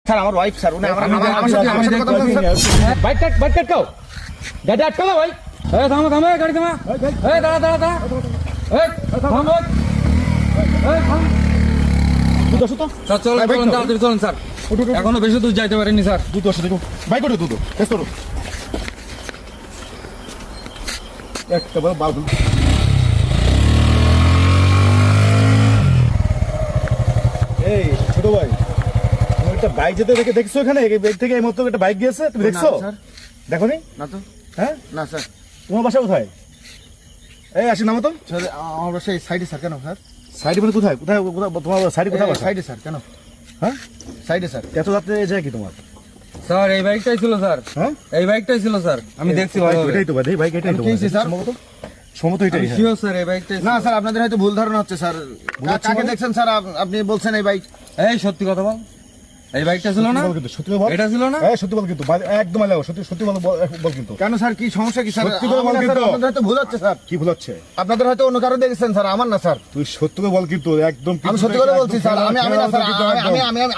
Sir আমার wife sir উনি আমার সাথে কথা বলেন স্যার। বাইক কাট কাও গাড়ি আটকাও না ভাই। এই থামো গাড়ি থামা। এই দাঁড়া এই থামো। এই থাম। দুধ আসো তো স্যার চলুন স্যার। এখনো বেশি দূর যাইতে পারেনি স্যার। দুধ আসো দেখো বাইক করে দুধ টেস্ট করো একটা বড় বাল এই ছোট ভাই তুমি একটা বাইক যেতে দেখছো এখানে এই বাইক থেকে এই মতো একটা বাইক গিয়েছে তুমি দেখছো স্যার দেখো নি না তো হ্যাঁ না স্যার তোমার বাসা কোথায় এই আসি নামো তো স্যার আমার বাসা এই সাইডে স্যার কেন স্যার সাইডে মানে কোথায় কোথায় কোথায় তোমার সাইডে কোথায় বাসা সাইডে স্যার কেন হ্যাঁ সাইডে স্যার এত রাত্রে যায় কি তোমার স্যার এই বাইকটাই ছিল স্যার। হ্যাঁ এই বাইকটাই ছিল স্যার। আমি দেখছি ভালো। এটাই তো ভাই বাইক এটাই তো কি হয়েছে, স্যার? সম্ভবত এটাই হ্যাঁ। শিওর স্যার এই বাইকটাই। না স্যার আপনাদের হয়তো ভুল ধারণা হচ্ছে স্যার হচ্ছে কাকে মানে? দেখছেন স্যার আপনি বলছেন এই বাইক এই সত্যি কথা বল। এই বাইকটা ছিল না? সত্যি বল কিন্তু, সত্যি করে বল। এটা ছিল না? এই সত্যি বল কিন্তু একদম আলাদা সত্যি সত্যি বল কিন্তু কেন স্যার কি সমস্যা কি স্যার সত্যি করে বল আমার না, কিন্তু। স্যার, আপনাদের হয়তো ভুল হচ্ছে স্যার কি ভুল হচ্ছে আপনাদের হয়তো অন্য কারো দেখেছেন স্যার আমার না স্যার তুই সত্যি করে বল কিন্তু একদম আমি সত্যি করে বলছি স্যার আমি না স্যার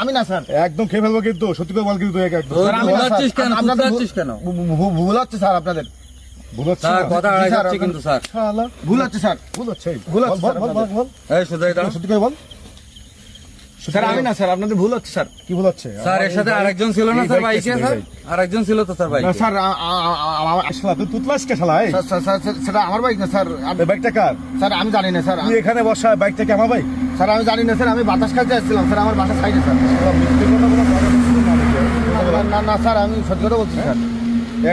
আমি না স্যার একদম খেয়ে ফেলবো কিন্তু সত্যি করে বল কিন্তু একদম স্যার আমি না, স্যার, যাচ্ছিস কেন? আপনাদের যাচ্ছিস কেন? ভুল হচ্ছে স্যার আপনাদের ভুল হচ্ছে স্যার না? কথা জি, আড়াই স্যার, যাচ্ছে কিন্তু স্যার। শালা, ভুল হচ্ছে স্যার ভুল হচ্ছে ভুল হচ্ছে, বল, স্যার, বল, বল, বল, বল। এই সোজাই দাঁড়া। সত্যি করে বল স্যার আমি না স্যার আপনাদের ভুল হচ্ছে স্যার কি ভুল হচ্ছে স্যার এর সাথে আরেকজন ছিল না এই স্যার বাইকটা বাইকে ছিল, স্যার? এই বাইক। আরেকজন ছিল তো স্যার বাইকে। না, স্যার শালা, তুই তুতলাস কে শালা এই? সেটা আমার বাইক না স্যার এই বাইকটা কার স্যার আমি জানি না স্যার তুই এখানে বসা বাইকটা কি আমার বাইক স্যার আমি জানি না স্যার আমি বাতাস খাইতে আসছিলাম স্যার আমার বাসা সাইডে স্যার শালা, মিথ্যে কথা বলা ভালো না। না না স্যার আমি সত্যি কথা বলছি স্যার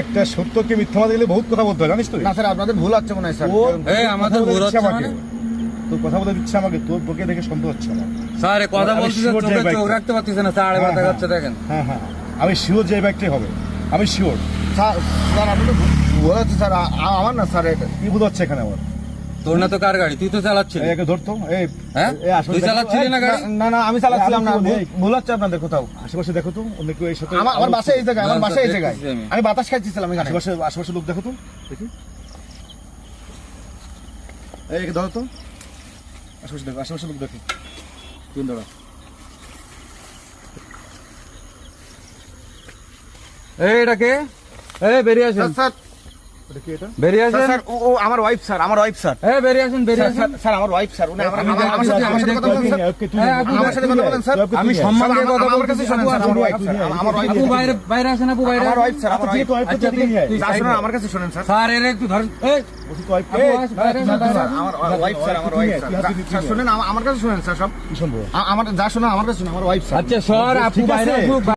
একটা সত্যকে মিথ্যা মাঝে গেলে বহুত কথা বলতে হয় জানিস তুই না স্যার আপনাদের ভুল হচ্ছে মনে হয় স্যার এই আমাদের ভুল হচ্ছে আমাকে মানে? তোর কথা বলতে দিচ্ছে আমাকে তোকে দেখে সন্দেহ হচ্ছে আমার স্যার এ কথা আমি বলছি sure যে চোখে বাইকটা। চোখ রাখতে পারতেছে না স্যার ব্যথা হ্যাঁ, করছে দেখেন। হ্যাঁ হ্যাঁ আমি শিওর যে এই বাইকটাই হবে আমি শিওর স্যার স্যার আপনাদের ভুল হচ্ছে স্যার আমার না স্যার এটা কি ভুল হচ্ছে এখানে আমার তোর না তো কার গাড়ি, তুই তো চালাচ্ছিস। এই একে ধরতো এই হ্যাঁ এই আসলে তুই দেখো- চালাচ্ছিলি না গাড়ি? না না আমি চালাচ্ছিলাম না আমি কি ভুল হচ্ছে আপনাদের কোথাও আশেপাশে দেখো তো অন্য কেউ এই সাথে আমার বাসা এই জায়গায় আমার না, বাসা এই স্যার, জায়গায় দেখতেছি আমি। আমি বাতাস খাইতেছিলাম এখানে আশেপাশে আশেপাশে লোক দেখো তো দেখি এই একে ধরো তো আশেপাশে লোক দেখো তুই দাঁড়া এই এটা কে? এই বেরিয়ে আসেন, স্যার এটা কি এটা বেরিয়ে আসেন। স্যার ও আমার ওয়াইফ স্যার আমার ওয়াইফ স্যার এই বেরিয়ে আসেন, বেরিয়ে আসেন। স্যার আমার ওয়াইফ স্যার উনি আমি আমার সাথে কথা বলেন স্যার হ্যাঁ, আপু, আমার সাথে কথা বলেন স্যার আমি সম্মান দিয়ে কথা আমার কাছে বলতেছি। শোনেন স্যার আমার ওয়াইফ আপু, স্যার আমার ওয়াইফ আপু বাইরে বাইরে আসেন, আপু বাইরে আমার আসেন। ওয়াইফ স্যার আমার ওয়াইফ আচ্ছা, তুই যা শুনুন আমার কাছে শুনেন স্যার স্যার এর একটু ধরেন। এই আপু আস, বাইরে আসেন, বাইরে আসেন। আমার ওয়াইফ স্যার আমার ওয়াইফ স্যার শুনেন আমার কাছে শুনেন স্যার সব কি শুনবো আমার যা শুনুন আমার কাছে শুনুন আমার ওয়াইফ স্যার আচ্ছা সর, আপু ঠিক বাইরে আছে। আসুক।